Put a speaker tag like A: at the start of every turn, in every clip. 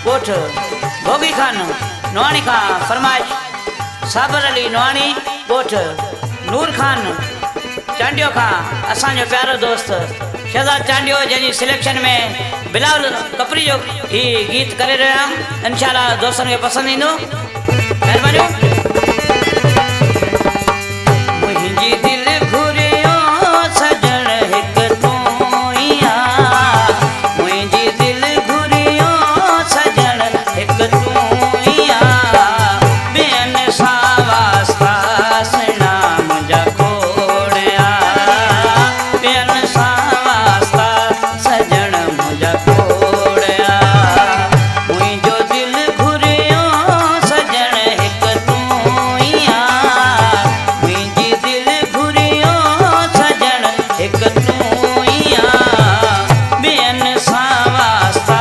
A: कोठ भोगी खान नवाणी खां फरमाइश साबर अली नवाणी कोठ नूर खान चांडियो खां असांजो प्यारो दोस्त शहजाद चांडियो जंहिंजी सिलेक्शन में बिलाल कपरी जो ही गीत करे रहिया इंशाल्लाह दोस्तनि खे पसंदि ईंदो। महिरबानी। मुंहिंजी दिलि घुरियो सजण हिकु तूं ई आ, मुंहिंजी दिलि घुरियो सजण हिकु तूं ई आ, ॿियनि सां वास्ता सुहिणा मुंहिंजा खोड़िया, ॿियनि सां वास्ता सजण मुंहिंजा खोड़िया, मुंहिंजो दिलि घुरियो सजण हिकु तूं ई आ, मुंहिंजी दिलि घुरियो सजण हिकु तूं ई आ, ॿियनि सां वास्ता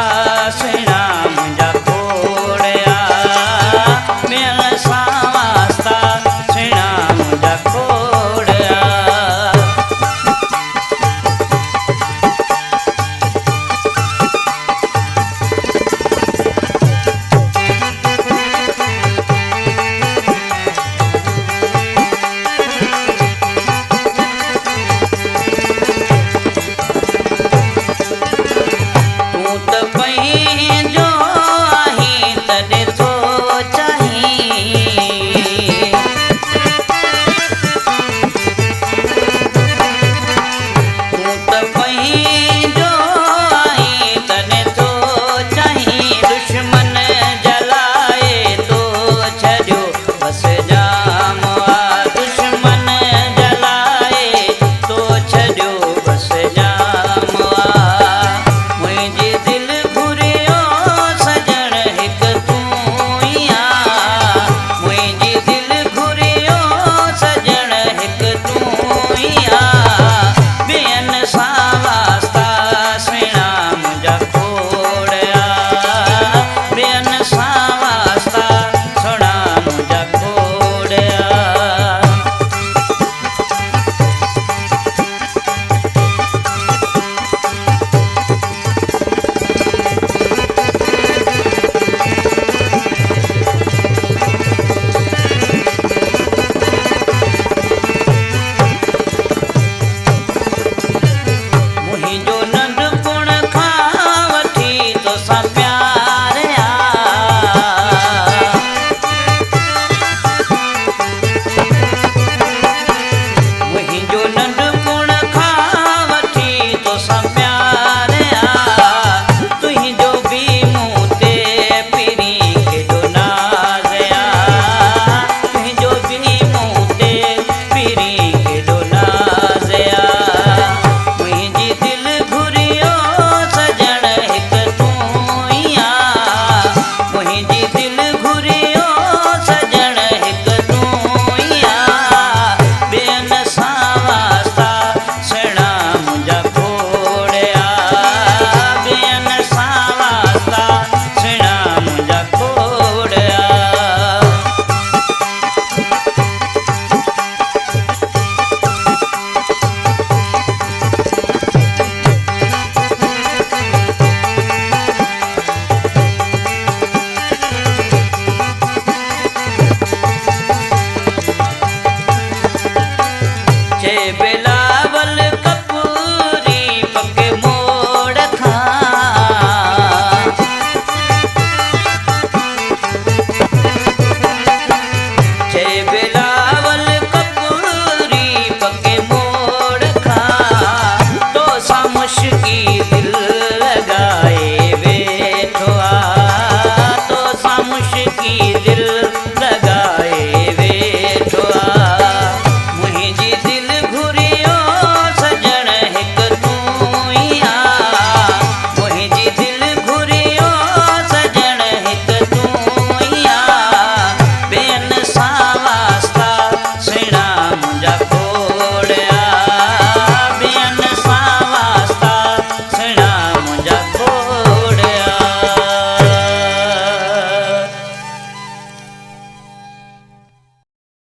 A: सुहिणा मुंहिंजा खोड़िया, ॿियनि सां वास्ता सुहिणा मुंहिंजा खोड़िया। तूं त